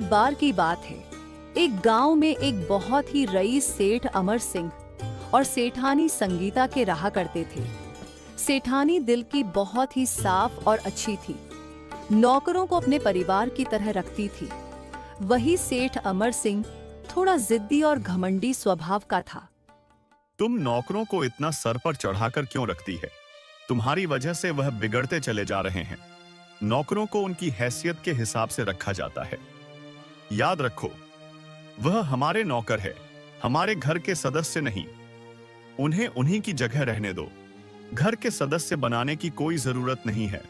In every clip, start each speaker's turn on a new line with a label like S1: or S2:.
S1: एक बार की बात है। एक गांव में एक बहुत ही रईस सेठ अमर सिंह और सेठानी संगीता के रहा करते थे। सेठानी दिल की बहुत ही साफ और अच्छी थी, नौकरों को अपने परिवार की तरह रखती थी। वही सेठ अमर सिंह थोड़ा जिद्दी और घमंडी स्वभाव का था।
S2: तुम नौकरों को इतना सर पर चढ़ाकर क्यों रखती है? तुम्हारी वजह से वह बिगड़ते चले जा रहे हैं। नौकरों को उनकी हैसियत के हिसाब से रखा जाता है। याद रखो, वह हमारे नौकर है, हमारे घर के सदस्य नहीं। उन्हें उन्हीं की जगह रहने दो। घर के सदस्य बनाने की कोई जरूरत नहीं है।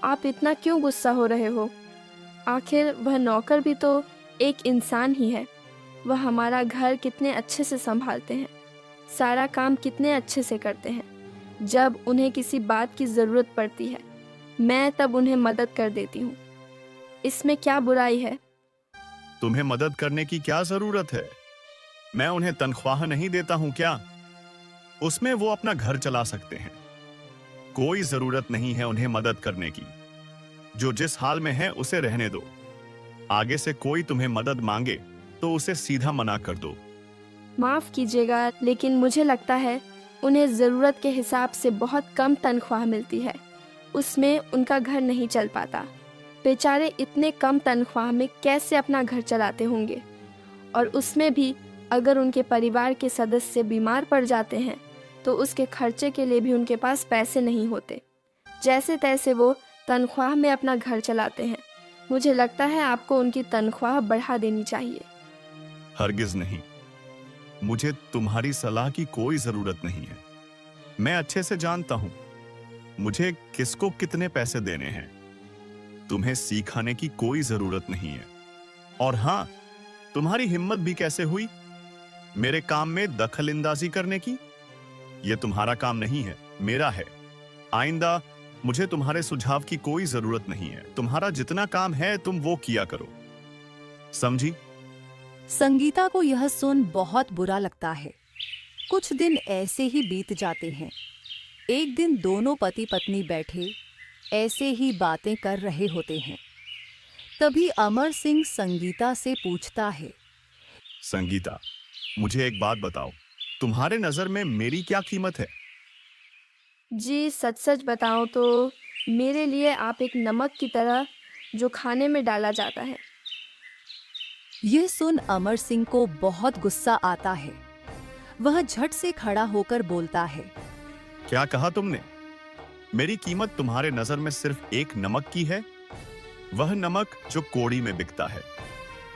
S3: आप इतना क्यों गुस्सा हो रहे हो? आखिर वह नौकर भी तो एक इंसान ही है। वह हमारा घर कितने अच्छे से संभालते हैं, सारा काम कितने अच्छे से करते हैं। जब उन्हें किसी बात की ज़रूरत पड़ती है, मैं तब उन्हें मदद कर देती हूँ। इसमें क्या बुराई है?
S2: तुम्हें मदद करने की क्या जरूरत है? मैं उन्हें तनख्वाह नहीं देता हूं क्या? उसमें वो अपना घर चला सकते हैं। कोई जरूरत नहीं है उन्हें मदद करने की। जो जिस हाल में है उसे रहने दो। आगे से कोई तुम्हें मदद मांगे तो उसे सीधा मना कर दो।
S3: माफ़ कीजिएगा, लेकिन मुझे लगता है उन्हें ज़रूरत के हिसाब से बहुत कम तनख्वाह मिलती है। उसमें उनका घर नहीं चल पाता। बेचारे इतने कम तनख्वाह में कैसे अपना घर चलाते होंगे? और उसमें भी अगर उनके परिवार के सदस्य बीमार पड़ जाते हैं तो उसके खर्चे के लिए भी उनके पास पैसे नहीं होते। जैसे तैसे वो तनख्वाह में अपना घर चलाते हैं। मुझे लगता है आपको उनकी तनख्वाह बढ़ा देनी चाहिए।
S2: हरगिज नहीं। मुझे तुम्हारी सलाह की कोई जरूरत नहीं है। मैं अच्छे से जानता हूं मुझे किसको कितने पैसे देने हैं। तुम्हें सिखाने की कोई जरूरत नहीं है। और हां, तुम्हारी हिम्मत भी कैसे हुई मेरे काम में दखलंदाजी करने की? यह तुम्हारा काम नहीं है, मेरा है। आइंदा मुझे तुम्हारे सुझाव की कोई जरूरत नहीं है। तुम्हारा जितना काम है तुम वो किया करो, समझी?
S1: संगीता को यह सुन बहुत बुरा लगता है। कुछ दिन ऐसे ही बीत जाते हैं। एक दिन दोनों पति पत्नी बैठे ऐसे ही बातें कर रहे होते हैं। तभी अमर सिंह संगीता से पूछता है,
S2: संगीता, मुझे एक बात बताओ, तुम्हारे नजर में मेरी क्या कीमत है?
S3: जी सच सच बताऊं तो मेरे लिए आप एक नमक की तरह जो खाने में डाला जाता है।
S1: यह सुन अमर सिंह को बहुत गुस्सा आता है। वह झट से खड़ा होकर बोलता है,
S2: क्या कहा तुमने? मेरी कीमत तुम्हारे नजर में सिर्फ एक नमक की है? वह नमक जो कोड़ी में बिकता है।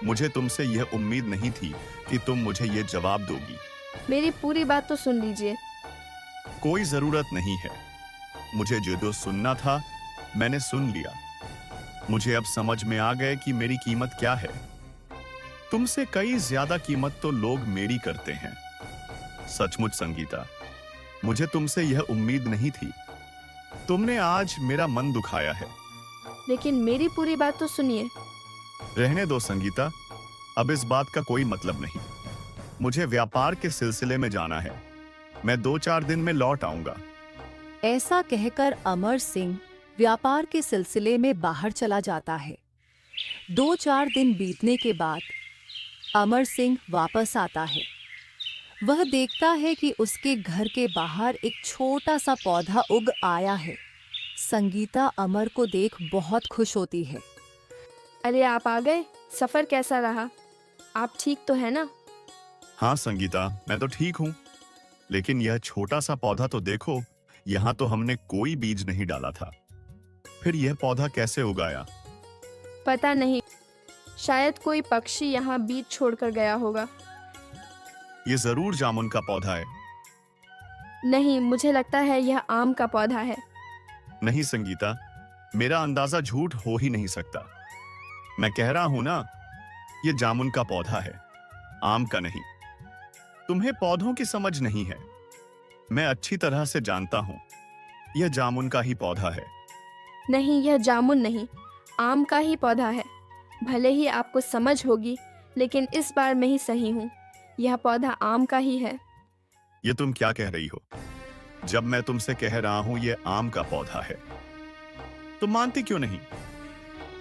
S2: मुझे तुमसे यह उम्मीद नहीं थी कि तुम मुझे यह जवाब दोगी।
S3: मेरी पूरी बात तो सुन लीजिए।
S2: कोई जरूरत नहीं है। मुझे जो सुनना था मैंने सुन लिया। मुझे अब समझ में आ गए कि मेरी कीमत क्या है। तुमसे कई ज्यादा कीमत तो लोग मेरी करते हैं। सचमुच संगीता, मुझे तुमसे यह उम्मीद नहीं थी। तुमने आज मेरा मन दुखाया है।
S3: लेकिन मेरी पूरी बात तो सुनिए।
S2: रहने दो संगीता, अब इस बात का कोई मतलब नहीं। मुझे व्यापार के सिलसिले में जाना है। मैं 2-4 दिन में लौट आऊंगा।
S1: ऐसा कहकर अमर सिंह व्यापार के सिलसिले में बाहर चला जाता है। 2-4 दिन बीतने के बाद अमर सिंह वापस आता है। वह देखता है कि उसके घर के बाहर एक छोटा सा पौधा उग आया है। संगीता अमर को देख बहुत खुश होती है।
S3: अरे आप आ गए। सफर कैसा रहा? आप ठीक तो है ना?
S2: हाँ संगीता, मैं तो ठीक हूँ। लेकिन यह छोटा सा पौधा तो देखो, यहाँ तो हमने कोई बीज नहीं डाला था। फिर यह पौधा कैसे उगाया?
S3: पता नहीं, शायद कोई पक्षी यहाँ बीज छोड़कर गया होगा।
S2: यह जरूर जामुन का पौधा है।
S3: नहीं, मुझे लगता है यह आम का पौधा है।
S2: नहीं संगीता, मेरा अंदाजा झूठ हो ही नहीं सकता। मैं कह रहा हूं ना, यह जामुन का पौधा है, आम का नहीं। तुम्हें पौधों की समझ नहीं है। मैं अच्छी तरह से जानता हूं, यह जामुन का ही पौधा है।
S3: नहीं, यह जामुन नहीं, आम का ही पौधा है। भले ही आपको समझ होगी, लेकिन इस बार मैं ही सही हूँ। यह पौधा आम का ही है।
S2: यह तुम क्या कह रही हो? जब मैं तुमसे कह रहा हूं यह आम का पौधा है, तुम मानती क्यों नहीं?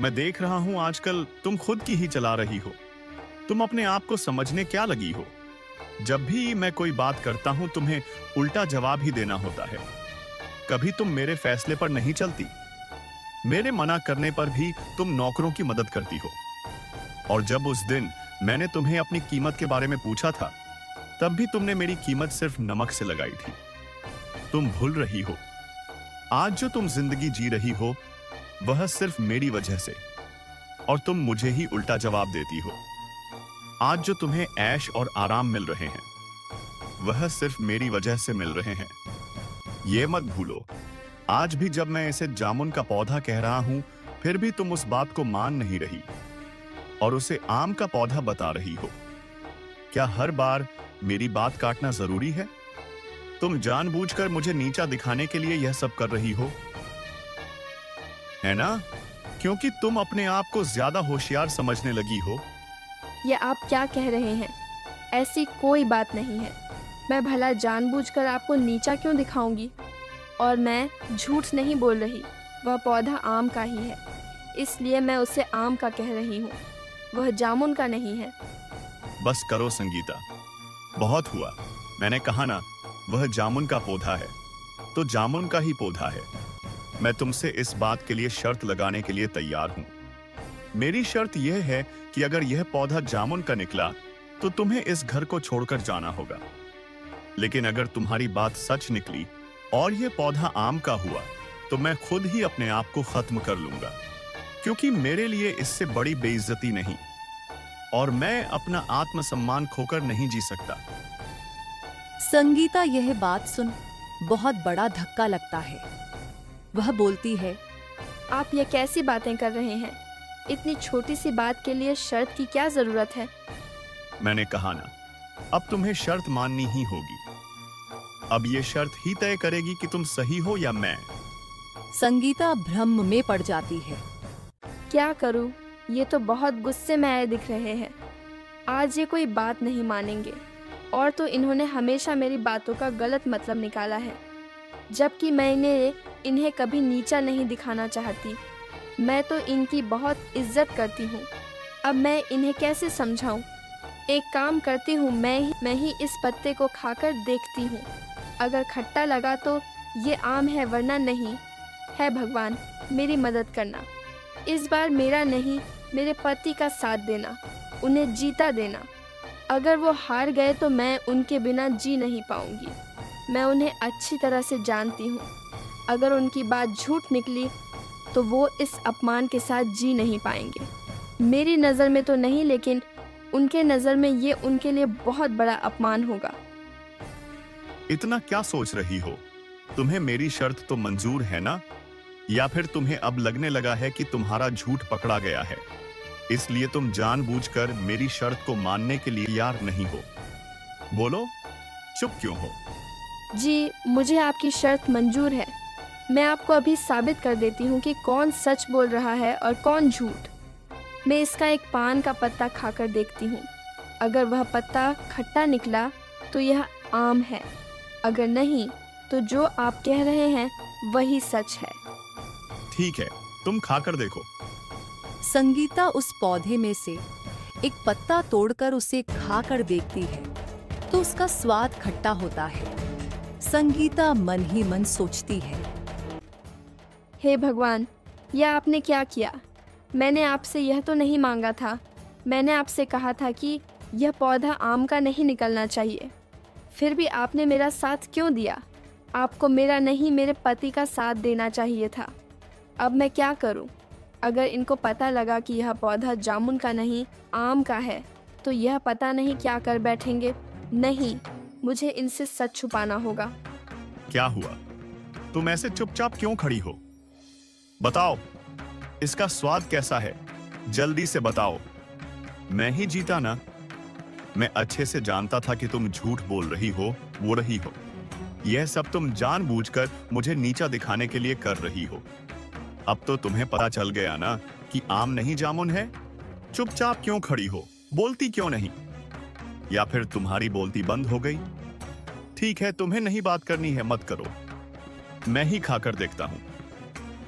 S2: मैं देख रहा हूं आजकल तुम खुद की ही चला रही हो। तुम अपने आप को समझने क्या लगी हो? जब भी मैं कोई बात करता हूं तुम्हें उल्टा जवाब ही देना होता है। कभी तुम मेरे फैसले पर नहीं चलती। मेरे मना करने पर भी तुम नौकरों की मदद करती हो। और जब उस दिन मैंने तुम्हें अपनी कीमत के बारे में पूछा था, तब भी तुमने मेरी कीमत सिर्फ नमक से लगाई थी। तुम भूल रही हो, आज जो तुम जिंदगी जी रही हो वह सिर्फ मेरी वजह से, और तुम मुझे ही उल्टा जवाब देती हो। आज जो तुम्हें ऐश और आराम मिल रहे हैं वह सिर्फ मेरी वजह से मिल रहे हैं। ये मत भूलो, आज भी जब मैं इसे जामुन का पौधा कह रहा हूं, फिर भी तुम उस बात को मान नहीं रही और उसे आम का पौधा बता रही हो। क्या हर बार मेरी बात काटना जरूरी है? तुम जानबूझकर मुझे नीचा दिखाने के लिए यह सब कर रही हो, है ना? क्योंकि तुम अपने आप को ज्यादा होशियार समझने लगी हो।
S3: ये आप क्या कह रहे हैं? ऐसी कोई बात नहीं है। मैं भला जानबूझकर आपको नीचा क्यों दिखाऊंगी? और मैं झूठ नहीं बोल रही। वह पौधा आम का ही है, इसलिए मैं उसे आम का कह रही हूँ। वह जामुन का नहीं है।
S2: बस करो संगीता, बहुत हुआ। मैंने कहा ना, वह जामुन का पौधा है तो जामुन का ही पौधा है। मैं तुमसे इस बात के लिए शर्त लगाने के लिए तैयार हूं। मेरी शर्त यह है कि अगर यह पौधा जामुन का निकला तो तुम्हें इस घर को छोड़कर जाना होगा। लेकिन अगर तुम्हारी बात सच निकली और यह पौधा आम का हुआ तो मैं खुद ही अपने आप को खत्म कर लूंगा, क्योंकि मेरे लिए इससे बड़ी बेइज्जती नहीं, और मैं अपना आत्मसम्मान खोकर नहीं जी सकता।
S1: संगीता यह बात सुन बहुत बड़ा धक्का लगता है। वह बोलती है,
S3: आप ये कैसी बातें कर रहे हैं? इतनी छोटी सी बात के लिए शर्त की क्या जरूरत है?
S2: मैंने कहा ना, अब तुम्हें शर्त माननी ही होगी। अब ये शर्त ही तय करेगी कि तुम सही हो या मैं।
S1: संगीता भ्रम में पड़ जाती है।
S3: क्या करूं? ये तो बहुत गुस्से में आए दिख रहे हैं। आज ये कोई बात नहीं मानेंगे, और तो इन्होंने हमेशा मेरी बातों का गलत मतलब निकाला है, जबकि मैंने इन्हें कभी नीचा नहीं दिखाना चाहती। मैं तो इनकी बहुत इज्जत करती हूँ। अब मैं इन्हें कैसे समझाऊं? एक काम करती हूँ, मैं ही इस पत्ते को खाकर देखती हूँ। अगर खट्टा लगा तो ये आम है, वरना नहीं है। भगवान, मेरी मदद करना। इस बार मेरा नहीं, मेरे पति का साथ देना, उन्हें जीता देना। अगर वो हार गए तो मैं उनके बिना जी नहीं पाऊंगी। मैं उन्हें अच्छी तरह से जानती हूँ। अगर उनकी बात झूठ निकली तो वो इस अपमान के साथ जी नहीं पाएंगे। मेरी नज़र में तो नहीं, लेकिन उनके नज़र में ये उनके लिए बहुत बड़ा अपमान होगा।
S2: इतना क्या सोच रही हो? तुम्हें मेरी शर्त तो मंजूर है ना? या फिर तुम्हें अब लगने लगा है कि तुम्हारा झूठ पकड़ा गया है, इसलिए तुम जानबूझकर मेरी शर्त को मानने के लिए तैयार नहीं हो? बोलो, चुप क्यों हो?
S3: जी, मुझे आपकी शर्त मंजूर है। मैं आपको अभी साबित कर देती हूँ कि कौन सच बोल रहा है और कौन झूठ। मैं इसका एक पान का पत्ता खाकर देखती हूँ। अगर वह पत्ता खट्टा निकला तो यह आम है, अगर नहीं तो जो आप कह रहे हैं वही सच है।
S2: ठीक है, तुम खाकर देखो।
S1: संगीता उस पौधे में से एक पत्ता तोड़कर उसे खाकर देखती है तो उसका स्वाद खट्टा होता है। संगीता मन ही मन सोचती है,
S3: हे भगवान, यह आपने क्या किया? मैंने आपसे यह तो नहीं मांगा था। मैंने आपसे कहा था कि यह पौधा आम का नहीं निकलना चाहिए। फिर भी आपने मेरा साथ क्यों दिया? आपको मेरा नहीं, मेरे पति का साथ देना चाहिए था। अब मैं क्या करूं? अगर इनको पता लगा कि यह पौधा जामुन का नहीं, आम का है, तो यह पता नहीं क्या कर बैठेंगे। नहीं, मुझे इनसे सच छुपाना होगा।
S2: क्या हुआ? तुम ऐसे चुपचाप क्यों खड़ी हो? बताओ, इसका स्वाद कैसा है? जल्दी से बताओ। मैं ही जीता ना? मैं अच्छे से जानता था कि तुम झूठ बोल रही हो, वो रही हो। यह सब तुम जानबूझकर मुझे नीचा दिखाने के लिए कर रही हो। अब तो तुम्हें पता चल गया ना कि आम नहीं जामुन है। चुपचाप क्यों खड़ी हो? बोलती क्यों नहीं? या फिर तुम्हारी बोलती बंद हो गई? ठीक है, तुम्हें नहीं बात करनी है, मत करो। मैं ही खाकर देखता हूं।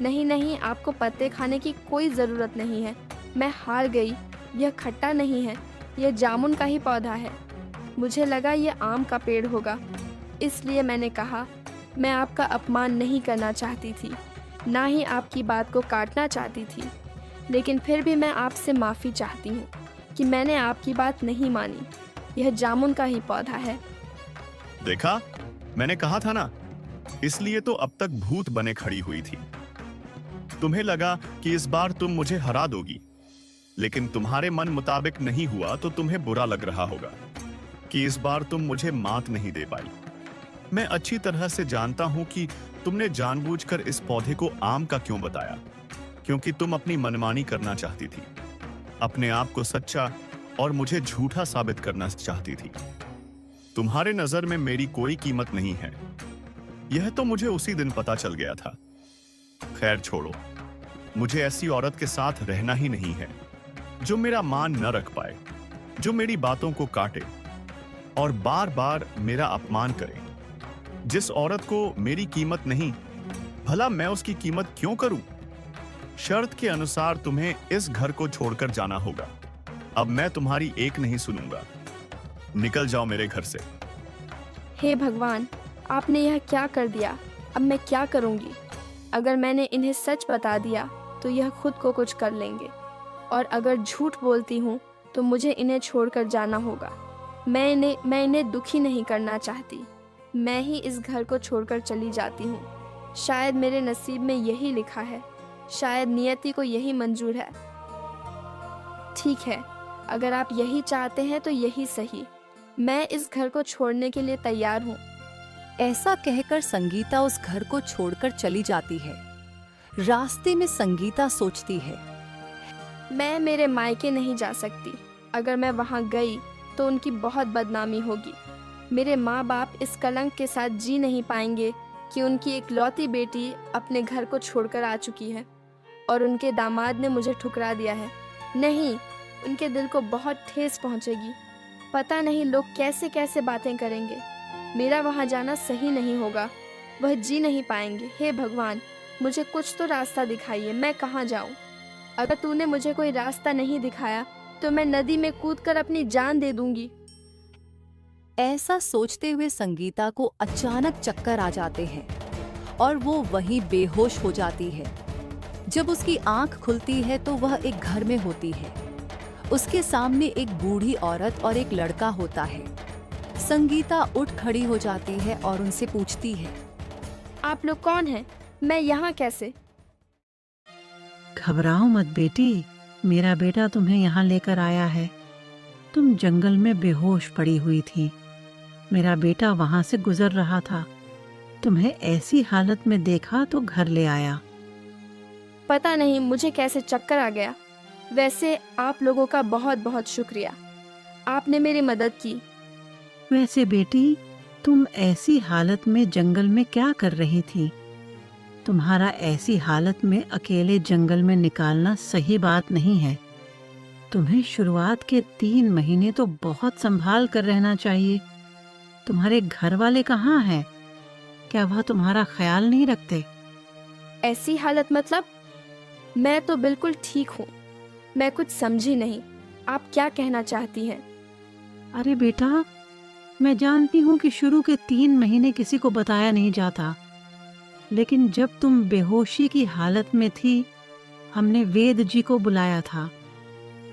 S3: नहीं नहीं, आपको पत्ते खाने की कोई ज़रूरत नहीं है। मैं हार गई। यह खट्टा नहीं है, यह जामुन का ही पौधा है। मुझे लगा यह आम का पेड़ होगा, इसलिए मैंने कहा। मैं आपका अपमान नहीं करना चाहती थी, ना ही आपकी बात को काटना चाहती थी, लेकिन फिर भी मैं आपसे माफ़ी चाहती हूँ कि मैंने आपकी बात नहीं मानी। यह जामुन का ही पौधा है।
S2: देखा, मैंने कहा था ना, इसलिए तो अब तक भूत बने खड़ी हुई थी। तुम्हें लगा कि इस बार तुम मुझे हरा दोगी, लेकिन तुम्हारे मन मुताबिक नहीं हुआ तो तुम्हें बुरा लग रहा होगा कि इस बार तुम मुझे मात नहीं दे पाई। मैं अच्छी तरह से जानता हूं कि तुमने जानबूझकर इस पौधे को आम का क्यों बताया, क्योंकि तुम अपनी मनमानी करना चाहती थी, अपने आप को सच्चा और मुझे झूठा साबित करना चाहती थी। तुम्हारे नजर में मेरी कोई कीमत नहीं है, यह तो मुझे उसी दिन पता चल गया था। खैर छोड़ो, मुझे ऐसी औरत के साथ रहना ही नहीं है जो मेरा मान न रख पाए, जो मेरी बातों को काटे और बार बार मेरा अपमान करे। जिस औरत को मेरी कीमत नहीं, भला मैं उसकी कीमत क्यों करूं? शर्त के अनुसार तुम्हें इस घर को छोड़कर जाना होगा। अब मैं तुम्हारी एक नहीं सुनूंगा। निकल जाओ मेरे घर से।
S3: हे भगवान, आपने यह क्या कर दिया? अब मैं क्या करूंगी? अगर मैंने इन्हें सच बता दिया तो यह खुद को कुछ कर लेंगे, और अगर झूठ बोलती हूँ तो मुझे इन्हें छोड़कर जाना होगा। मैं इन्हें दुखी नहीं करना चाहती। मैं ही इस घर को छोड़कर चली जाती हूँ। शायद मेरे नसीब में यही लिखा है, शायद नियति को यही मंजूर है। ठीक है, अगर आप यही चाहते हैं तो यही सही। मैं इस घर को छोड़ने के लिए तैयार हूँ।
S1: ऐसा कहकर संगीता उस घर को छोड़कर चली जाती है। रास्ते में संगीता सोचती है,
S3: मैं मेरे मायके नहीं जा सकती। अगर मैं वहाँ गई तो उनकी बहुत बदनामी होगी। मेरे माँ बाप इस कलंक के साथ जी नहीं पाएंगे कि उनकी इकलौती बेटी अपने घर को छोड़कर आ चुकी है और उनके दामाद ने मुझे ठुकरा दिया है। नहीं, उनके दिल को बहुत ठेस पहुँचेगी। पता नहीं लोग कैसे कैसे बातें करेंगे। मेरा वहाँ जाना सही नहीं होगा, वह जी नहीं पाएंगे। हे भगवान, मुझे कुछ तो रास्ता दिखाइए, मैं कहाँ जाऊँ? अगर तूने मुझे कोई रास्ता नहीं दिखाया तो मैं नदी में कूदकर अपनी जान दे दूंगी।
S1: ऐसा सोचते हुए संगीता को अचानक चक्कर आ जाते हैं और वो वहीं बेहोश हो जाती है। जब उसकी आंख खुलती है तो वह एक घर में होती है। उसके सामने एक बूढ़ी औरत और एक लड़का होता है। संगीता उठ खड़ी हो जाती है और उनसे पूछती है,
S3: आप लोग कौन हैं? मैं यहाँ कैसे?
S4: घबराओ मत बेटी, मेरा बेटा तुम्हें यहाँ लेकर आया है। तुम जंगल में बेहोश पड़ी हुई थी। मेरा बेटा वहाँ से गुजर रहा था, तुम्हें ऐसी हालत में देखा तो घर ले आया।
S3: पता नहीं मुझे कैसे चक्कर आ गया। वैसे आप लोगों का बहुत बहुत शुक्रिया, आपने मेरी मदद की।
S4: वैसे बेटी, तुम ऐसी हालत में जंगल में क्या कर रही थी? तुम्हारा ऐसी हालत में अकेले जंगल में निकालना सही बात नहीं है। तुम्हें शुरुआत के 3 महीने तो बहुत संभाल कर रहना चाहिए। तुम्हारे घर वाले कहाँ हैं? क्या वह तुम्हारा ख्याल नहीं रखते?
S3: ऐसी हालत मतलब? मैं तो बिल्कुल ठीक हूँ। मैं कुछ समझी नहीं, आप क्या कहना चाहती हैं?
S4: अरे बेटा, मैं जानती हूँ कि शुरू के 3 महीने किसी को बताया नहीं जाता, लेकिन जब तुम बेहोशी की हालत में थी, हमने वेद जी को बुलाया था।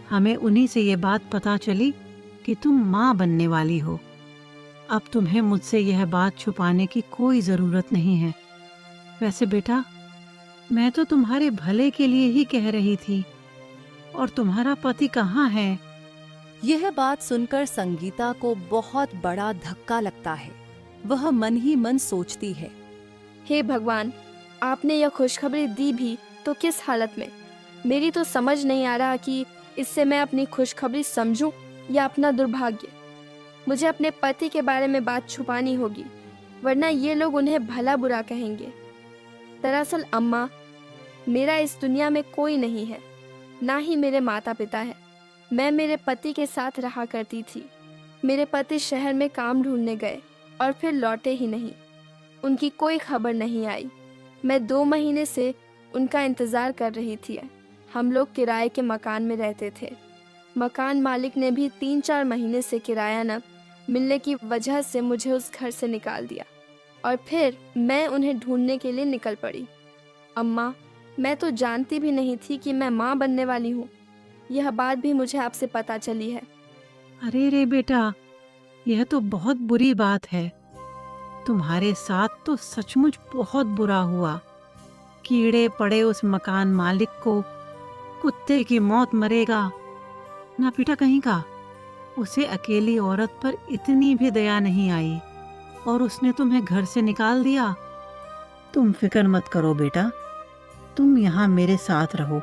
S4: हमें उन्हीं से ये बात पता चली कि तुम माँ बनने वाली हो। अब तुम्हें मुझसे यह बात छुपाने की कोई ज़रूरत नहीं है। वैसे बेटा, मैं तो तुम्हारे भले के लिए ही कह रही थी। और तुम्हारा पति कहाँ है?
S1: यह बात सुनकर संगीता को बहुत बड़ा धक्का लगता है। वह मन ही मन सोचती है,
S3: हे भगवान, आपने यह खुशखबरी दी भी तो किस हालत में? मेरी तो समझ नहीं आ रहा कि इससे मैं अपनी खुशखबरी समझूं या अपना दुर्भाग्य। मुझे अपने पति के बारे में बात छुपानी होगी, वरना ये लोग उन्हें भला बुरा कहेंगे। दरअसल अम्मा, मेरा इस दुनिया में कोई नहीं है, ना ही मेरे माता पिता है। मैं मेरे पति के साथ रहा करती थी। मेरे पति शहर में काम ढूंढने गए और फिर लौटे ही नहीं। उनकी कोई खबर नहीं आई। मैं 2 महीने से उनका इंतज़ार कर रही थी। हम लोग किराए के मकान में रहते थे। मकान मालिक ने भी 3-4 महीने से किराया न मिलने की वजह से मुझे उस घर से निकाल दिया और फिर मैं उन्हें ढूंढने के लिए निकल पड़ी। अम्मा, मैं तो जानती भी नहीं थी कि मैं माँ बनने वाली हूँ। यह बात भी मुझे आपसे पता चली है।
S4: अरे रे बेटा, यह तो बहुत बुरी बात है। तुम्हारे साथ तो सचमुच बहुत बुरा हुआ। कीड़े पड़े उस मकान मालिक को, कुत्ते की मौत मरेगा ना बेटा कहीं का। उसे अकेली औरत पर इतनी भी दया नहीं आई और उसने तुम्हें घर से निकाल दिया। तुम फिक्र मत करो बेटा, तुम यहाँ मेरे साथ रहो।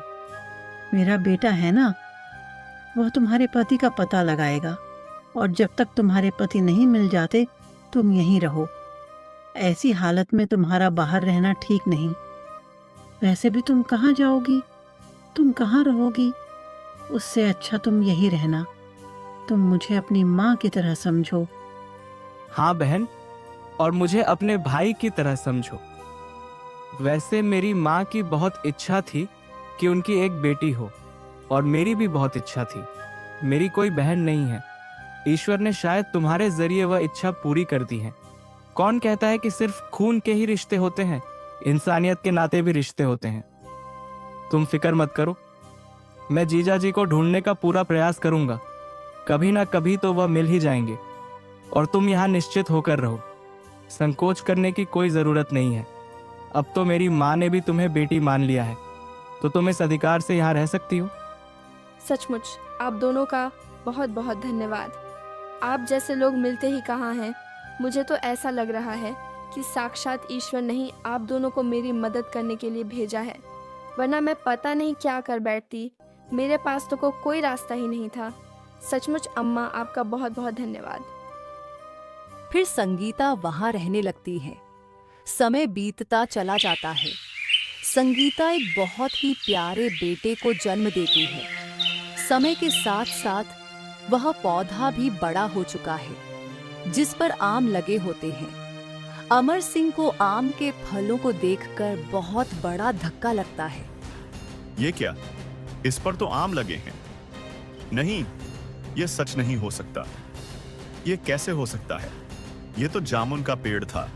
S4: मेरा बेटा है ना, वह तुम्हारे पति का पता लगाएगा और जब तक तुम्हारे पति नहीं मिल जाते तुम यहीं रहो। ऐसी हालत में तुम्हारा बाहर रहना ठीक नहीं। वैसे भी तुम कहाँ जाओगी, तुम कहाँ रहोगी? उससे अच्छा तुम यहीं रहना। तुम मुझे अपनी माँ की तरह समझो।
S5: हाँ बहन, और मुझे अपने भाई की तरह समझो। वैसे मेरी माँ की बहुत इच्छा थी कि उनकी एक बेटी हो और मेरी भी बहुत इच्छा थी। मेरी कोई बहन नहीं है। ईश्वर ने शायद तुम्हारे जरिए वह इच्छा पूरी कर दी है। कौन कहता है कि सिर्फ खून के ही रिश्ते होते हैं? इंसानियत के नाते भी रिश्ते होते हैं। तुम फिक्र मत करो, मैं जीजा जी को ढूंढने का पूरा प्रयास करूंगा। कभी ना कभी तो वह मिल ही जाएंगे। और तुम यहाँ निश्चित होकर रहो, संकोच करने की कोई जरूरत नहीं है। अब तो मेरी माँ ने भी तुम्हें बेटी मान लिया है, तो तुम इस अधिकार से यहाँ रह सकती हो।
S3: सचमुच आप दोनों का बहुत बहुत धन्यवाद। आप जैसे लोग मिलते ही कहाँ हैं। मुझे तो ऐसा लग रहा है कि साक्षात ईश्वर ने ही आप दोनों को मेरी मदद करने के लिए भेजा है, वरना मैं पता नहीं क्या कर बैठती। मेरे पास तो कोई रास्ता ही नहीं था। सचमुच अम्मा, आपका बहुत बहुत धन्यवाद।
S1: फिर संगीता वहां रहने लगती है। समय बीतता चला जाता है। संगीता एक बहुत ही प्यारे बेटे को जन्म देती है। समय के साथ साथ वह पौधा भी बड़ा हो चुका है जिस पर आम लगे होते हैं। अमर सिंह को आम के फलों को देखकर बहुत बड़ा धक्का लगता है।
S2: ये क्या? इस पर तो आम लगे हैं। नहीं, ये सच नहीं हो सकता। ये कैसे हो सकता है? ये तो जामुन का पेड़ था।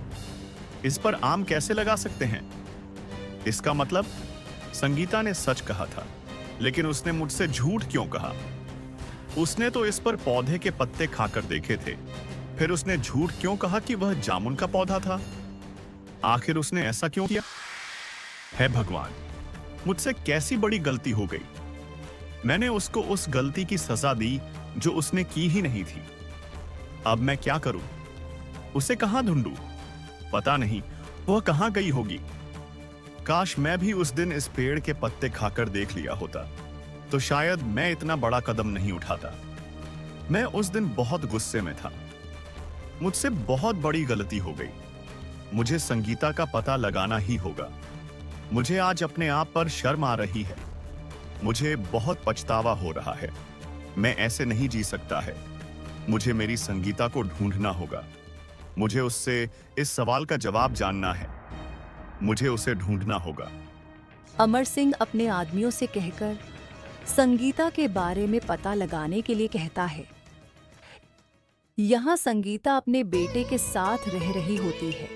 S2: इस पर आम कैसे लगा सकते हैं? इसका मतलब संगीता ने सच कहा था, लेकिन उसने मुझसे झूठ क्यों कहा? उसने तो इस पर पौधे के पत्ते खाकर देखे थे। फिर उसने झूठ क्यों कहा कि वह जामुन का पौधा था? आखिर उसने ऐसा क्यों किया? हे भगवान, मुझसे कैसी बड़ी गलती हो गई। मैंने उसको उस गलती की सजा दी जो उसने की ही नहीं थी। अब मैं क्या करूं? उसे कहां ढूंढूं? पता नहीं वह कहां गई होगी। काश मैं भी उस दिन इस पेड़ के पत्ते खाकर देख लिया होता, तो शायद मैं इतना बड़ा कदम नहीं उठाता। मैं उस दिन बहुत गुस्से में था। मुझसे बहुत बड़ी गलती हो गई। मुझे संगीता का पता लगाना ही होगा। मुझे आज अपने आप पर शर्म आ रही है। मुझे बहुत पछतावा हो रहा है। मैं ऐसे नहीं जी सकता है। मुझे मेरी संगीता को ढूंढना होगा। मुझे उससे इस सवाल का जवाब जानना है। मुझे उसे ढूंढना होगा।
S1: अमर सिंह अपने आदमियों से कहकर संगीता के बारे में पता लगाने के लिए कहता है। यहाँ संगीता अपने बेटे के साथ रह रही होती है।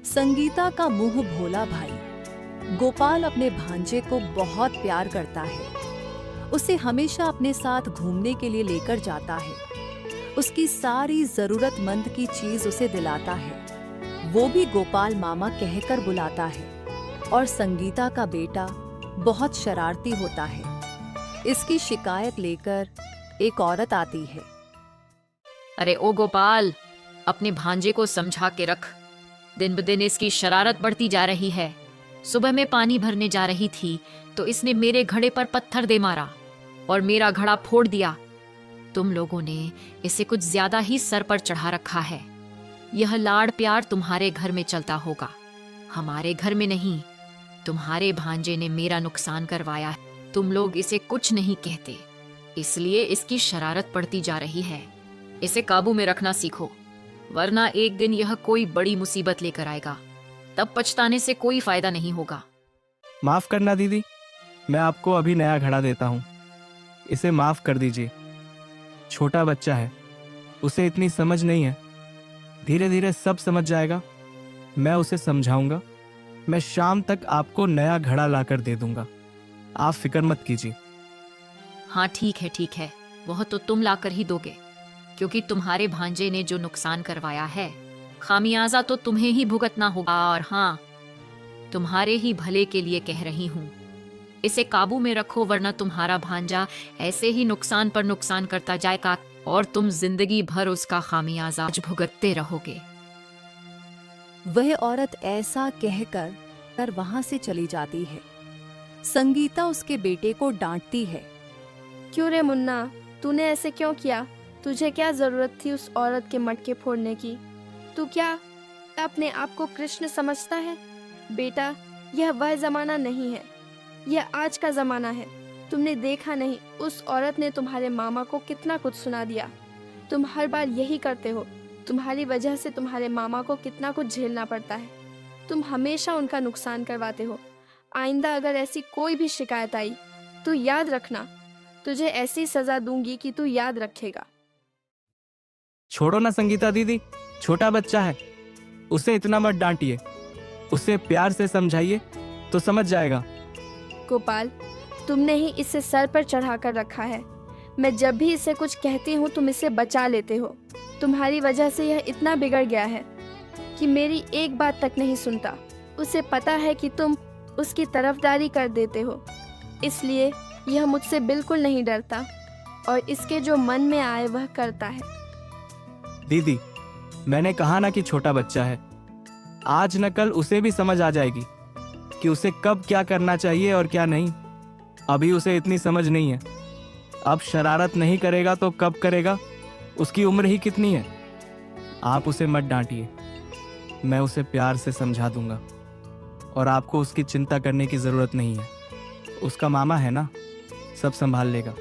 S1: संगीता का मुंह भोला भाई गोपाल अपने भांजे को बहुत प्यार करता है। उसे हमेशा अपने साथ घूमने के लिए लेकर जाता है। उसकी सारी जरूरतमंद की चीज उसे दिलाता है। वो भी गोपाल मामा कहकर बुलाता है। और संगीता का बेटा बहुत शरारती होता है। इसकी शिकायत लेकर एक औरत आती है।
S6: अरे ओ गोपाल, अपने भांजे को समझा के रख। दिन ब दिन इसकी शरारत बढ़ती जा रही है। सुबह में पानी भरने जा रही थी तो इसने मेरे घड़े पर पत्थर दे मारा और मेरा घड़ा फोड़ दिया। तुम लोगों ने इसे कुछ ज्यादा ही सर पर चढ़ा रखा है। यह लाड़ प्यार तुम्हारे घर में चलता होगा, हमारे घर में नहीं। तुम्हारे भांजे ने मेरा नुकसान करवाया है। तुम लोग इसे कुछ नहीं कहते, इसलिए इसकी शरारत बढ़ती जा रही है। इसे काबू में रखना सीखो, वरना एक दिन यह कोई बड़ी मुसीबत लेकर आएगा। तब पछताने से कोई फायदा नहीं होगा।
S5: माफ करना दीदी, मैं आपको अभी नया घड़ा देता हूँ, इसे माफ कर दीजिए। छोटा बच्चा है, उसे इतनी समझ नहीं है, धीरे धीरे सब समझ जाएगा। मैं उसे समझाऊंगा। मैं शाम तक आपको नया घड़ा लाकर दे दूंगा, आप फिक्र मत कीजिए।
S6: हाँ ठीक है, वह तो तुम लाकर ही दोगे, क्योंकि तुम्हारे भांजे ने जो नुकसान करवाया है, खामियाजा तो तुम्हें ही भुगतना होगा। और हाँ, तुम्हारे ही भले के लिए कह रही हूँ, इसे काबू में रखो, वरना तुम्हारा भांजा ऐसे ही नुकसान पर नुकसान करता जाएगा और तुम जिंदगी भर उसका खामियाजा भुगतते रहोगे।
S1: वह औरत ऐसा कहकर वहां से चली जाती है। संगीता उसके बेटे को डांटती है।
S3: क्यों रे मुन्ना, तूने ऐसे क्यों किया? तुझे क्या जरूरत थी उस औरत के मटके फोड़ने की? तू क्या अपने आप को कृष्ण समझता है? बेटा, यह वह जमाना नहीं है, यह आज का जमाना है। तुमने देखा नहीं, उस औरत ने तुम्हारे मामा को कितना कुछ सुना दिया। तुम हर बार यही करते हो। तुम्हारी वजह से तुम्हारे मामा को कितना कुछ झेलना पड़ता है। तुम हमेशा उनका नुकसान करवाते हो। आइंदा अगर ऐसी कोई भी शिकायत आई तो याद रखना, तुझे ऐसी सजा दूंगी कि तू याद रखेगा।
S5: छोड़ो ना संगीता दीदी, छोटा बच्चा है, उसे इतना मत डांटिए, उसे प्यार से समझाइए तो समझ जाएगा।
S3: गोपाल, तुमने ही इसे सर पर चढ़ा कर रखा है। मैं जब भी इसे कुछ कहती हूँ तुम इसे बचा लेते हो। तुम्हारी वजह से यह इतना बिगड़ गया है कि मेरी एक बात तक नहीं सुनता। उसे पता है कि तुम उसकी तरफदारी कर देते हो, इसलिए यह मुझसे बिल्कुल नहीं डरता और इसके जो मन में आए वह करता है।
S5: दीदी, मैंने कहा ना कि छोटा बच्चा है, आज न कल उसे भी समझ आ जाएगी कि उसे कब क्या करना चाहिए और क्या नहीं। अभी उसे इतनी समझ नहीं है। अब शरारत नहीं करेगा तो कब करेगा? उसकी उम्र ही कितनी है। आप उसे मत डांटिए, मैं उसे प्यार से समझा दूंगा और आपको उसकी चिंता करने की जरूरत नहीं है। उसका मामा है ना, सब संभाल लेगा।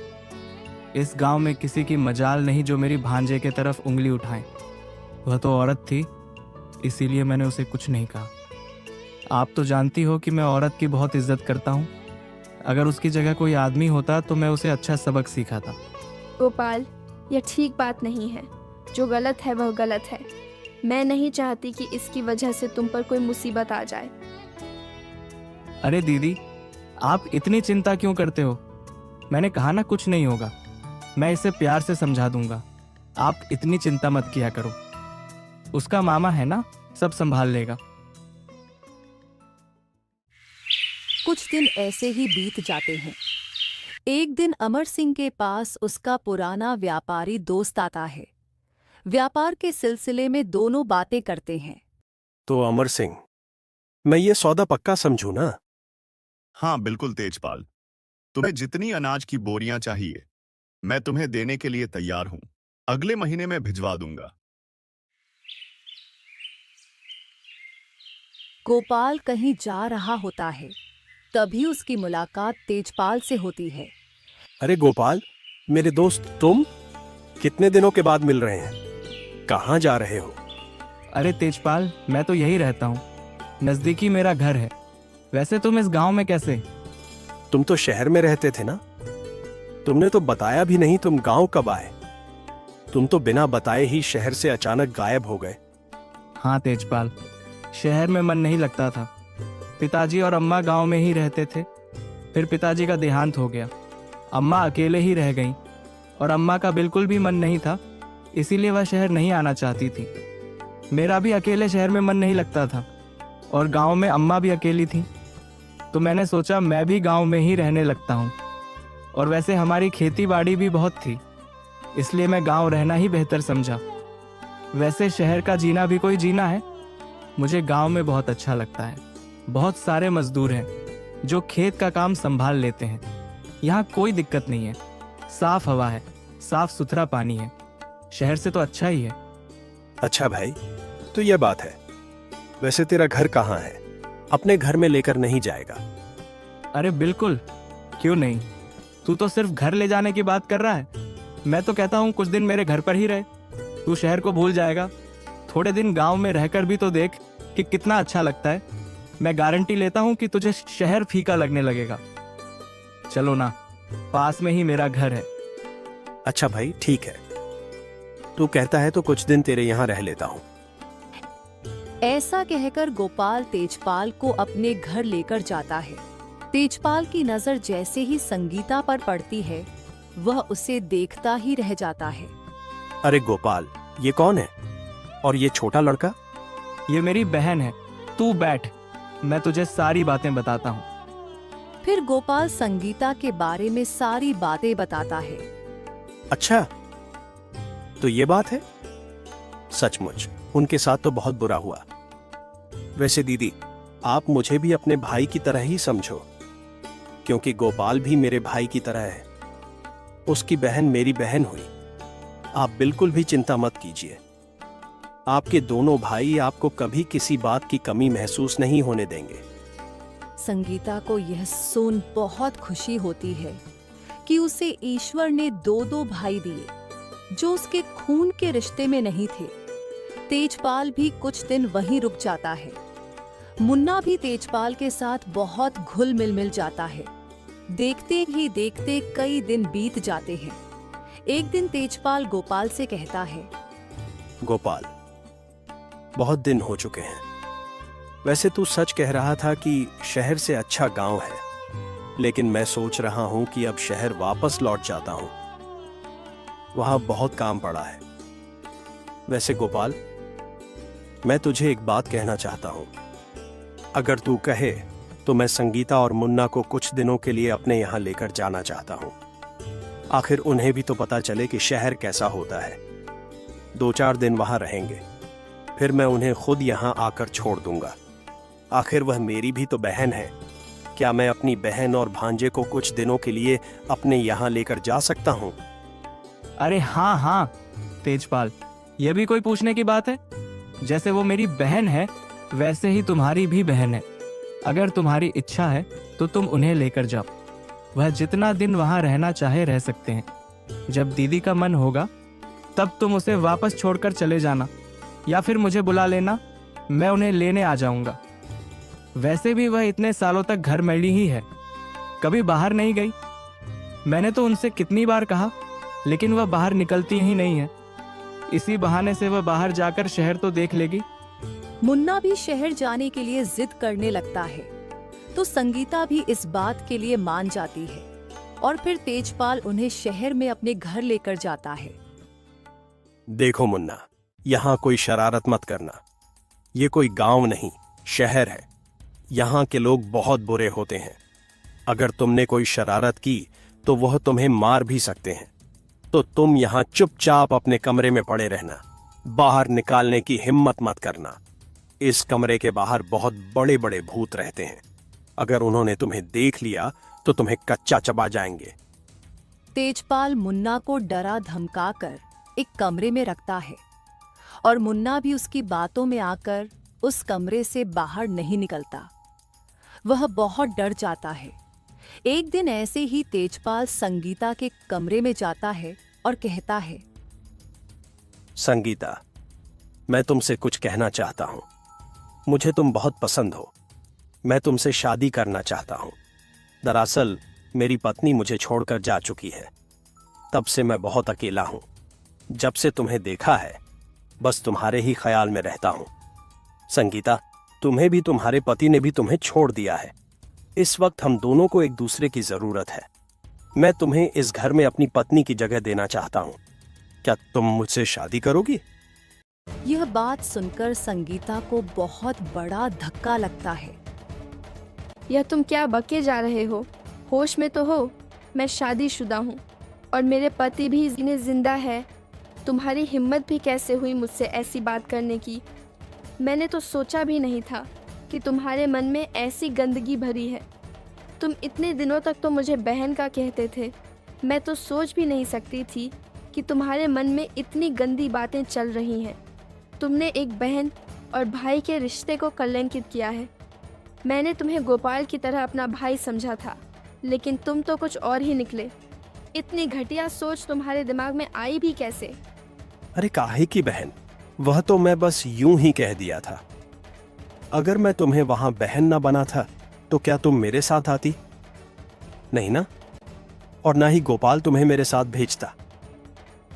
S5: इस गांव में किसी की मजाल नहीं जो मेरी भांजे के तरफ उंगली उठाए। वह तो औरत थी, इसीलिए मैंने उसे कुछ नहीं कहा। आप तो जानती हो कि मैं औरत की बहुत इज्जत करता हूँ। अगर उसकी जगह कोई आदमी होता तो मैं उसे अच्छा सबक सिखाता।
S3: गोपाल, यह ठीक बात नहीं है। जो गलत है वह गलत है। मैं नहीं चाहती कि इसकी वजह से तुम पर कोई मुसीबत आ जाए।
S5: अरे दीदी, आप इतनी चिंता क्यों करते हो? मैंने कहा ना कुछ नहीं होगा। मैं इसे प्यार से समझा दूंगा, आप इतनी चिंता मत किया करो। उसका मामा है ना, सब संभाल लेगा।
S1: कुछ दिन ऐसे ही बीत जाते हैं। एक दिन अमर सिंह के पास उसका पुराना व्यापारी दोस्त आता है। व्यापार के सिलसिले में दोनों बातें करते हैं।
S7: तो अमर सिंह, मैं ये सौदा पक्का समझूं ना?
S2: हाँ बिल्कुल तेजपाल, तुम्हें जितनी अनाज की बोरियां चाहिए मैं तुम्हें देने के लिए तैयार हूं। अगले महीने में भिजवा दूंगा।
S1: गोपाल कहीं जा रहा होता है, तभी उसकी मुलाकात तेजपाल से होती है।
S7: अरे गोपाल, मेरे दोस्त तुम कितने दिनों के बाद मिल रहे हैं? कहाँ जा रहे हो?
S5: अरे तेजपाल, मैं तो यही रहता हूँ, नजदीकी मेरा घर है। वैसे तुम इस गांव में कैसे?
S7: तुम तो शहर में रहते थे ना? तुमने तो बताया भी नहीं तुम गांव कब आए। तुम तो बिना बताए ही शहर से अचानक गायब हो गए।
S5: हाँ तेजपाल, शहर में मन नहीं लगता था। पिताजी और अम्मा गांव में ही रहते थे। फिर पिताजी का देहांत हो गया, अम्मा अकेले ही रह गईं और अम्मा का बिल्कुल भी मन नहीं था, इसीलिए वह शहर नहीं आना चाहती थी। मेरा भी अकेले शहर में मन नहीं लगता था और गांव में अम्मा भी अकेली थी, तो मैंने सोचा मैं भी गांव में ही रहने लगता हूँ। और वैसे हमारी खेती बाड़ी भी बहुत थी, इसलिए मैं गांव रहना ही बेहतर समझा। वैसे शहर का जीना भी कोई जीना है, मुझे गांव में बहुत अच्छा लगता है। बहुत सारे मजदूर हैं जो खेत का काम संभाल लेते हैं। यहाँ कोई दिक्कत नहीं है, साफ हवा है, साफ सुथरा पानी है। शहर से तो अच्छा ही है।
S7: अच्छा भाई, तो यह बात है। वैसे तेरा घर कहाँ है? अपने घर में लेकर नहीं जाएगा?
S5: अरे बिल्कुल, क्यों नहीं। तू तो सिर्फ घर ले जाने की बात कर रहा है। मैं तो कहता हूँ कुछ दिन मेरे घर पर ही रहे, तू शहर को भूल जाएगा। थोड़े दिन गांव में रहकर भी तो देख कि कितना अच्छा लगता है। मैं गारंटी लेता हूँ कि तुझे शहर फीका लगने लगेगा। चलो ना, पास में ही मेरा घर है।
S7: अच्छा भाई, ठीक है, तू कहता है तो कुछ दिन तेरे यहाँ रह लेता हूँ।
S1: ऐसा कहकर गोपाल तेजपाल को अपने घर लेकर जाता है। तेजपाल की नजर जैसे ही संगीता पर पड़ती है, वह उसे देखता ही रह जाता है।
S7: अरे गोपाल, ये कौन है? और ये छोटा लड़का?
S5: ये मेरी बहन है। तू बैठ, मैं तुझे सारी बातें बताता हूँ।
S1: फिर गोपाल संगीता के बारे में सारी बातें बताता है।
S7: अच्छा, तो ये बात है? सचमुच उनके साथ तो बहुत बुरा हुआ। वैसे दीदी, आप मुझे भी अपने भाई की तरह ही समझो, क्योंकि गोपाल भी मेरे भाई की तरह है। उसकी बहन मेरी बहन हुई। आप बिल्कुल भी चिंता मत कीजिए। आपके दोनों भाई आपको कभी किसी बात की कमी महसूस नहीं होने देंगे।
S1: संगीता को यह सुन बहुत खुशी होती है कि उसे ईश्वर ने दो दो भाई दिए जो उसके खून के रिश्ते में नहीं थे। तेजपाल भी कुछ दिन वहीं रुक जाता है। मुन्ना भी तेजपाल के साथ बहुत घुल मिल जाता है। देखते ही देखते कई दिन बीत जाते हैं। एक दिन तेजपाल गोपाल से कहता है,
S7: गोपाल, बहुत दिन हो चुके हैं। वैसे तू सच कह रहा था कि शहर से अच्छा गांव है, लेकिन मैं सोच रहा हूं कि अब शहर वापस लौट जाता हूं। वहां बहुत काम पड़ा है। वैसे गोपाल, मैं तुझे एक बात कहना चाहता हूं। अगर तू कहे तो मैं संगीता और मुन्ना को कुछ दिनों के लिए अपने यहां लेकर जाना चाहता हूं। आखिर उन्हें भी तो पता चले कि शहर कैसा होता है। 2-4 दिन वहां रहेंगे, फिर मैं उन्हें खुद यहां आकर छोड़ दूंगा। आखिर वह मेरी भी तो बहन है। क्या मैं अपनी बहन और भांजे को कुछ दिनों के लिए अपने यहां लेकर जा सकता हूं?
S5: अरे हाँ हाँ तेजपाल, यह भी कोई पूछने की बात है? जैसे वो मेरी बहन है, वैसे ही तुम्हारी भी बहन है। अगर तुम्हारी इच्छा है तो तुम उन्हें लेकर जाओ। वह जितना दिन वहां रहना चाहे रह सकते हैं। जब दीदी का मन होगा तब तुम उसे वापस छोड़कर चले जाना, या फिर मुझे बुला लेना, मैं उन्हें लेने आ जाऊंगा। वैसे भी वह इतने सालों तक घर में ही है, कभी बाहर नहीं गई। मैंने तो उनसे कितनी बार कहा, लेकिन वह बाहर निकलती ही नहीं है। इसी बहाने से वह बाहर जाकर शहर तो देख लेगी।
S1: मुन्ना भी शहर जाने के लिए जिद करने लगता है, तो संगीता भी इस बात के लिए मान जाती है और फिर तेजपाल उन्हें शहर में अपने घर लेकर जाता है।
S7: देखो मुन्ना, यहाँ कोई शरारत मत करना। ये कोई गांव नहीं, शहर है। यहाँ के लोग बहुत बुरे होते हैं। अगर तुमने कोई शरारत की तो वह तुम्हें मार भी सकते हैं। तो तुम यहाँ चुपचाप अपने कमरे में पड़े रहना, बाहर निकालने की हिम्मत मत करना। इस कमरे के बाहर बहुत बड़े बड़े भूत रहते हैं। अगर उन्होंने तुम्हें देख लिया तो तुम्हें कच्चा चबा जाएंगे।
S1: तेजपाल मुन्ना को डरा धमका कर एक कमरे में रखता है और मुन्ना भी उसकी बातों में आकर उस कमरे से बाहर नहीं निकलता। वह बहुत डर जाता है। एक दिन ऐसे ही तेजपाल संगीता के कमरे में जाता है और कहता है,
S7: संगीता, मैं तुमसे कुछ कहना चाहता हूं। मुझे तुम बहुत पसंद हो। मैं तुमसे शादी करना चाहता हूं। दरअसल मेरी पत्नी मुझे छोड़कर जा चुकी है। तब से मैं बहुत अकेला हूं। जब से तुम्हें देखा है, बस तुम्हारे ही ख्याल में रहता हूं। संगीता, तुम्हें भी तुम्हारे पति ने भी तुम्हें छोड़ दिया है। इस वक्त हम दोनों को एक दूसरे की जरूरत है। मैं तुम्हें इस घर में अपनी पत्नी की जगह देना चाहता हूं। क्या तुम मुझसे शादी करोगी?
S1: यह बात सुनकर संगीता को बहुत बड़ा धक्का लगता है।
S3: यह तुम क्या बके जा रहे हो? होश में तो हो। मैं शादीशुदा हूँ और मेरे पति भी जिंदा है। तुम्हारी हिम्मत भी कैसे हुई मुझसे ऐसी बात करने की? मैंने तो सोचा भी नहीं था कि तुम्हारे मन में ऐसी गंदगी भरी है। तुम इतने दिनों तक तो मुझे बहन का कहते थे। मैं तो सोच भी नहीं सकती थी कि तुम्हारे मन में इतनी गंदी बातें चल रही हैं। तुमने एक बहन और भाई के रिश्ते को कलंकित किया है। मैंने तुम्हें गोपाल की तरह अपना भाई समझा था, लेकिन तुम तो कुछ और ही निकले। इतनी घटिया सोच तुम्हारे दिमाग में आई भी कैसे?
S7: अरे काहे की बहन, वह तो मैं बस यूं ही कह दिया था। अगर मैं तुम्हें वहां बहन ना बना था तो क्या तुम मेरे साथ आती? नहीं ना? और ना ही गोपाल तुम्हें मेरे साथ भेजता।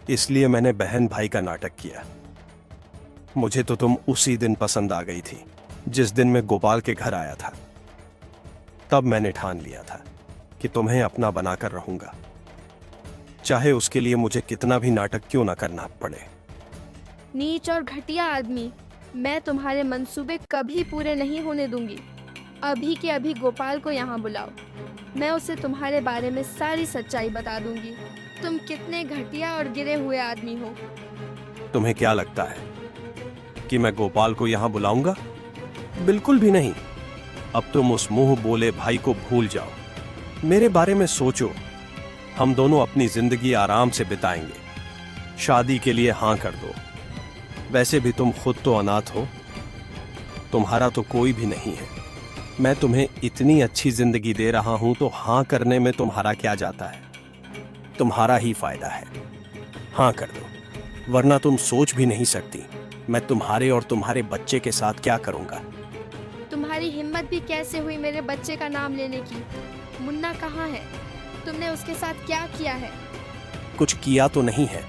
S7: इसलिए मैंने बहन भाई का नाटक किया। मुझे तो तुम उसी दिन पसंद आ गई थी जिस दिन मैं गोपाल के घर आया था। तब मैंने ठान लिया था कि तुम्हें अपना बनाकर रहूंगा, चाहे उसके लिए मुझे कितना भी नाटक क्यों ना करना पड़े।
S3: नीच और घटिया आदमी, मैं तुम्हारे मंसूबे कभी पूरे नहीं होने दूंगी। अभी के अभी गोपाल को यहाँ बुलाओ। मैं उसे तुम्हारे बारे में सारी सच्चाई बता दूंगी। तुम कितने घटिया और गिरे हुए आदमी हो।
S7: तुम्हें क्या लगता है कि मैं गोपाल को यहां बुलाऊंगा? बिल्कुल भी नहीं। अब तुम उस मुंह बोले भाई को भूल जाओ। मेरे बारे में सोचो। हम दोनों अपनी जिंदगी आराम से बिताएंगे। शादी के लिए हां कर दो। वैसे भी तुम खुद तो अनाथ हो, तुम्हारा तो कोई भी नहीं है। मैं तुम्हें इतनी अच्छी जिंदगी दे रहा हूं तो हां करने में तुम्हारा क्या जाता है? तुम्हारा ही फायदा है। हां कर दो, वरना तुम सोच भी नहीं सकती मैं तुम्हारे और तुम्हारे बच्चे के साथ क्या करूंगा।
S3: तुम्हारी हिम्मत भी कैसे हुई मेरे बच्चे का नाम लेने की? मुन्ना कहाँ है? तुमने उसके साथ क्या किया है?
S7: कुछ किया तो नहीं है,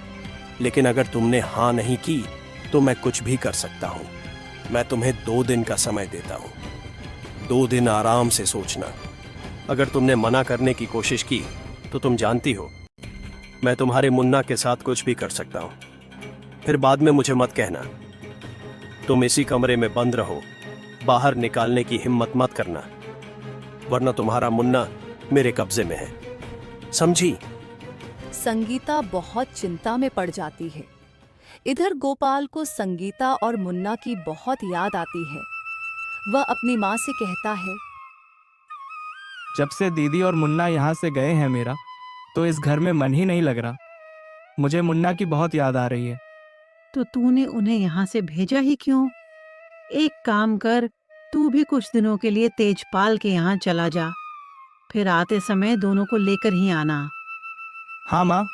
S7: लेकिन अगर तुमने हां नहीं की तो मैं कुछ भी कर सकता हूं। मैं तुम्हें 2 दिन का समय देता हूं। 2 दिन आराम से सोचना। अगर तुमने मना करने की कोशिश की तो तुम जानती हो मैं तुम्हारे मुन्ना के साथ कुछ भी कर सकता हूं। फिर बाद में मुझे मत कहना। तुम इसी कमरे में बंद रहो, बाहर निकालने की हिम्मत मत करना, वरना तुम्हारा मुन्ना मेरे कब्जे में है, समझी?
S1: संगीता बहुत चिंता में पड़ जाती है। इधर गोपाल को संगीता और मुन्ना की बहुत याद आती है। वह अपनी माँ से कहता है,
S5: जब से दीदी और मुन्ना यहाँ से गए हैं मेरा तो इस घर में मन ही नहीं लग रहा। मुझे मुन्ना की बहुत याद आ रही है।
S4: तो तूने उन्हें यहाँ से भेजा ही क्यों? एक काम कर, तू भी कुछ दिनों के लिए तेजपाल के यहाँ चला जा। फिर आते समय दोनों को लेकर ही आना।
S5: हाँ माँ,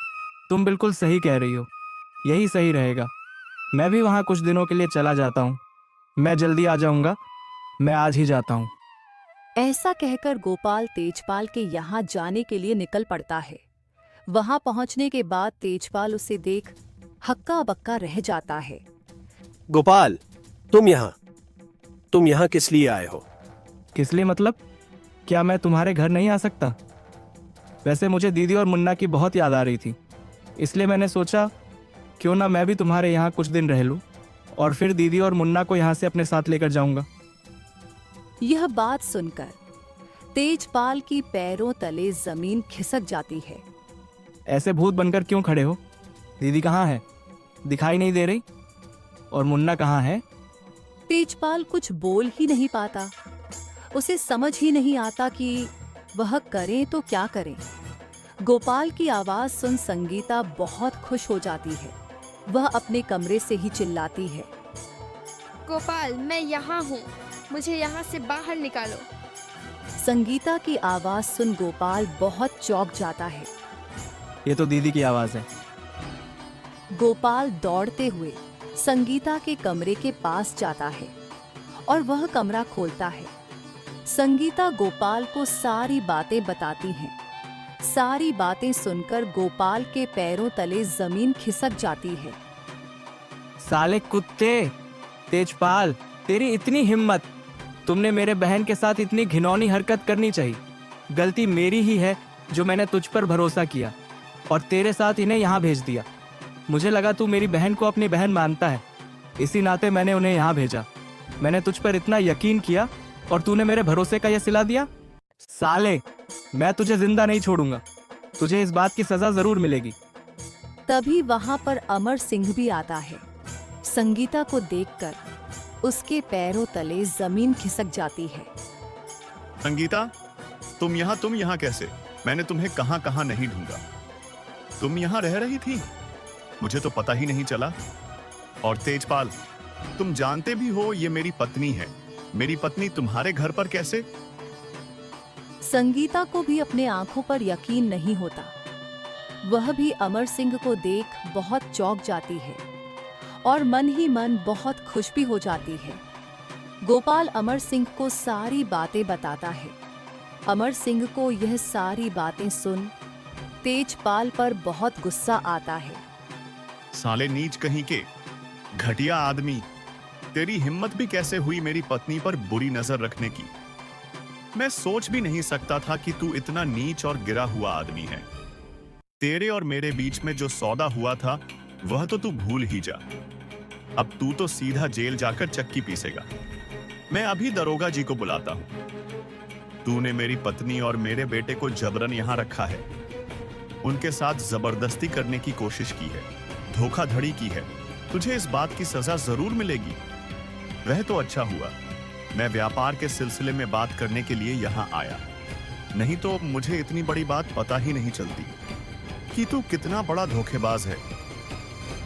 S5: तुम बिल्कुल सही कह रही हो। यही सही रहेगा। मैं भी वहाँ कुछ दिनों के लिए चला जाता हूँ। मैं जल्दी आ जाऊँगा। मैं आज ही जाता हूँ।
S1: ऐसा कहकर गोपाल तेजपाल के यहाँ जाने के लिए निकल पड़ता है। वहां पहुंचने के बाद तेजपाल उसे देख हक्का बक्का रह जाता है।
S7: गोपाल, तुम यहाँ किस लिए आए हो?
S5: किस लिए मतलब? क्या मैं तुम्हारे घर नहीं आ सकता? वैसे मुझे दीदी और मुन्ना की बहुत याद आ रही थी, इसलिए मैंने सोचा क्यों ना मैं भी तुम्हारे यहाँ कुछ दिन रह लूँ और फिर दीदी और मुन्ना को यहाँ से अपने साथ लेकर जाऊँगा।
S1: यह बात सुनकर तेजपाल की पैरों तले जमीन खिसक जाती है।
S5: ऐसे भूत बनकर क्यों खड़े हो? दीदी कहाँ है? दिखाई नहीं दे रही। और मुन्ना कहाँ है?
S1: तेजपाल कुछ बोल ही नहीं पाता। उसे समझ ही नहीं आता कि वह करे तो क्या करे। गोपाल की आवाज सुन संगीता बहुत खुश हो जाती है। वह अपने कमरे से ही चिल्लाती है,
S3: गोपाल, मैं यहाँ हूँ, मुझे यहाँ से बाहर निकालो।
S1: संगीता की आवाज सुन गोपाल बहुत चौंक जाता है।
S5: ये तो दीदी की आवाज़ है।
S1: गोपाल दौड़ते हुए संगीता के कमरे के पास जाता है और वह कमरा खोलता है। संगीता गोपाल को सारी बातें बताती हैं। सारी बातें सुनकर गोपाल के पैरों तले जमीन खिसक जाती है।
S5: साले कुत्ते! तेजपाल, तेरी इतनी हिम्मत! तुमने मेरे बहन के साथ इतनी घिनौनी हरकत करनी चाहिए। गलती मेरी ही है जो मैंने तुझ पर भरोसा किया और तेरे साथ इन्हें यहाँ भेज दिया। मुझे लगा तू मेरी बहन को अपनी बहन मानता है, इसी नाते मैंने उन्हें यहाँ भेजा। मैंने तुझ पर इतना यकीन किया और तूने मेरे भरोसे का यह सिला दिया। साले, मैं तुझे जिंदा नहीं छोड़ूंगा। तुझे इस बात की सजा जरूर मिलेगी।
S1: तभी वहां पर अमर सिंह भी आता है। संगीता को देखकर उसके पैरों तले जमीन खिसक जाती है।
S2: संगीता, तुम यहाँ कैसे? मैंने तुम्हें कहां कहां नहीं ढूंढा। तुम यहाँ रह रही थी? मुझे तो पता ही नहीं चला। और तेजपाल, तुम जानते भी हो ये मेरी पत्नी है। मेरी पत्नी तुम्हारे घर पर कैसे?
S1: संगीता को भी अपने आंखों पर यकीन नहीं होता। वह भी अमर सिंह को देख बहुत चौंक जाती है और मन ही मन बहुत खुश भी हो जाती है। गोपाल अमर सिंह को सारी बातें बताता है। अमर सिंह को यह सारी बातें सुन तेजपाल पर बहुत गुस्सा आता है।
S2: साले नीच कहीं के, घटिया आदमी, तेरी हिम्मत भी कैसे हुई मेरी पत्नी पर बुरी नजर रखने की। मैं सोच भी नहीं सकता था कि तू इतना नीच और गिरा हुआ आदमी है। तेरे और मेरे बीच में जो सौदा हुआ था वह तो तू भूल ही जा। अब तू तो सीधा जेल जाकर चक्की पीसेगा। मैं अभी दरोगा जी को बुलाता हूं। तूने मेरी पत्नी और मेरे बेटे को जबरन यहां रखा है, उनके साथ जबरदस्ती करने की कोशिश की है, धोखाधड़ी की है। तुझे इस बात की सजा जरूर मिलेगी। वह तो अच्छा हुआ मैं व्यापार के सिलसिले में बात करने के लिए यहाँ आया, नहीं तो मुझे इतनी बड़ी बात पता ही नहीं चलती कि तू कितना बड़ा धोखेबाज है।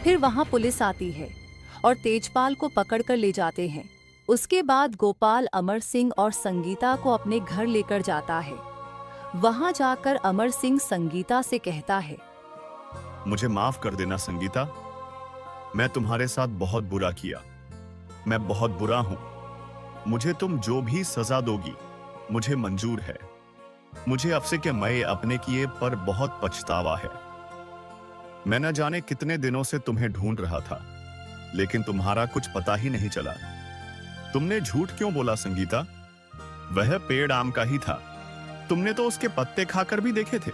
S1: फिर वहां पुलिस आती है और तेजपाल को पकड़कर ले जाते हैं। उसके बाद गोपाल अमर सिंह और संगीता को अपने घर लेकर जाता है। वहां जाकर अमर सिंह संगीता से कहता है,
S2: मुझे माफ कर देना संगीता, मैं तुम्हारे साथ बहुत बुरा किया। मैं बहुत बुरा हूं। मुझे तुम जो भी सजा दोगी मुझे मंजूर है। मुझे अब से के मैं अपने किए पर बहुत पछतावा है। मैं न जाने कितने दिनों से तुम्हें ढूंढ रहा था, लेकिन तुम्हारा कुछ पता ही नहीं चला। तुमने झूठ क्यों बोला संगीता? वह पेड़ आम का ही था। तुमने तो उसके पत्ते खाकर भी देखे थे।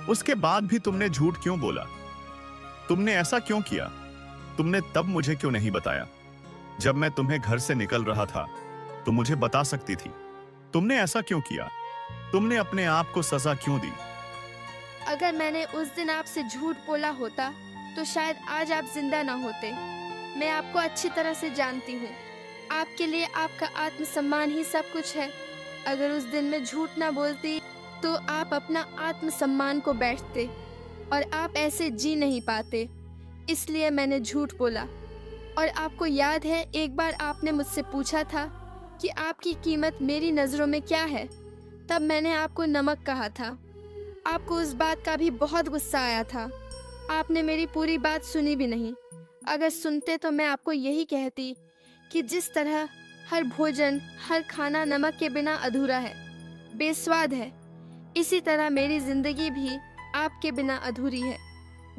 S2: उसके बाद भी तुमने झूठ क्यों बोला? तुमने ऐसा क्यों किया? तुमने तब मुझे क्यों नहीं बताया? जब मैं तुम्हें घर से निकल रहा था तो मुझे बता सकती थी। तुमने ऐसा क्यों किया? तुमने अपने आप को सजा क्यों दी?
S3: अगर मैंने उस दिन आपसे झूठ बोला होता तो शायद आज आप जिंदा ना होते। मैं आपको अच्छी तरह से जानती हूँ। आपके लिए आपका आत्मसम्मान ही सब कुछ है। अगर उस दिन मैं झूठ ना बोलती तो आप अपना आत्मसम्मान को बैठते और आप ऐसे जी नहीं पाते। इसलिए मैंने झूठ बोला। और आपको याद है एक बार आपने मुझसे पूछा था कि आपकी कीमत मेरी नज़रों में क्या है? तब मैंने आपको नमक कहा था। आपको उस बात का भी बहुत गुस्सा आया था। आपने मेरी पूरी बात सुनी भी नहीं। अगर सुनते तो मैं आपको यही कहती कि जिस तरह हर भोजन, हर खाना नमक के बिना अधूरा है, बेस्वाद है, इसी तरह मेरी ज़िंदगी भी आपके बिना अधूरी है,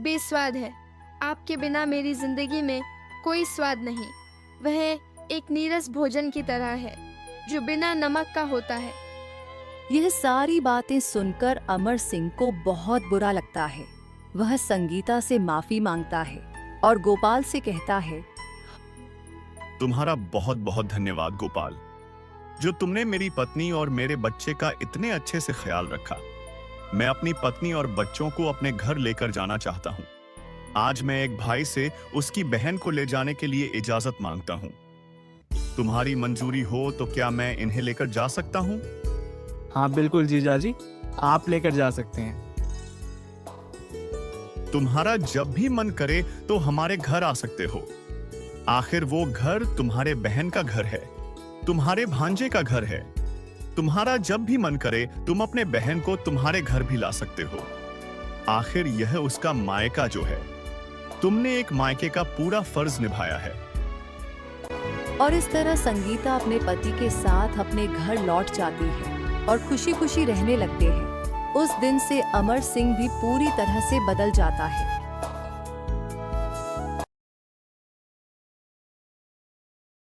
S3: बेस्वाद है। आपके बिना मेरी ज़िंदगी में कोई स्वाद नहीं। वह एक नीरस भोजन की तरह है जो बिना नमक का होता है।
S1: यह सारी बातें सुनकर अमर सिंह को बहुत बुरा लगता है। वह संगीता से माफी मांगता है और गोपाल से कहता है,
S2: तुम्हारा बहुत बहुत धन्यवाद गोपाल, जो तुमने मेरी पत्नी और मेरे बच्चे का इतने अच्छे से ख्याल रखा। मैं अपनी पत्नी और बच्चों को अपने घर लेकर जाना चाहता हूँ। आज मैं एक भाई से उसकी बहन को ले जाने के लिए इजाजत मांगता हूँ। तुम्हारी मंजूरी हो तो क्या मैं इन्हें लेकर जा सकता हूँ?
S5: हाँ बिल्कुल जीजाजी, आप लेकर जा सकते हैं।
S2: तुम्हारा जब भी मन करे तो हमारे घर आ सकते हो। आखिर वो घर तुम्हारे बहन का घर है, तुम्हारे भांजे का घर है। तुम्हारा जब भी मन करे तुम अपने बहन को तुम्हारे घर भी ला सकते हो। आखिर यह उसका मायका जो है। तुमने एक मायके का पूरा फर्ज निभाया है।
S1: और इस तरह संगीता अपने पति के साथ अपने घर लौट जाती है और खुशी खुशी रहने लगते हैं। उस दिन से अमर सिंह भी पूरी तरह से बदल जाता है।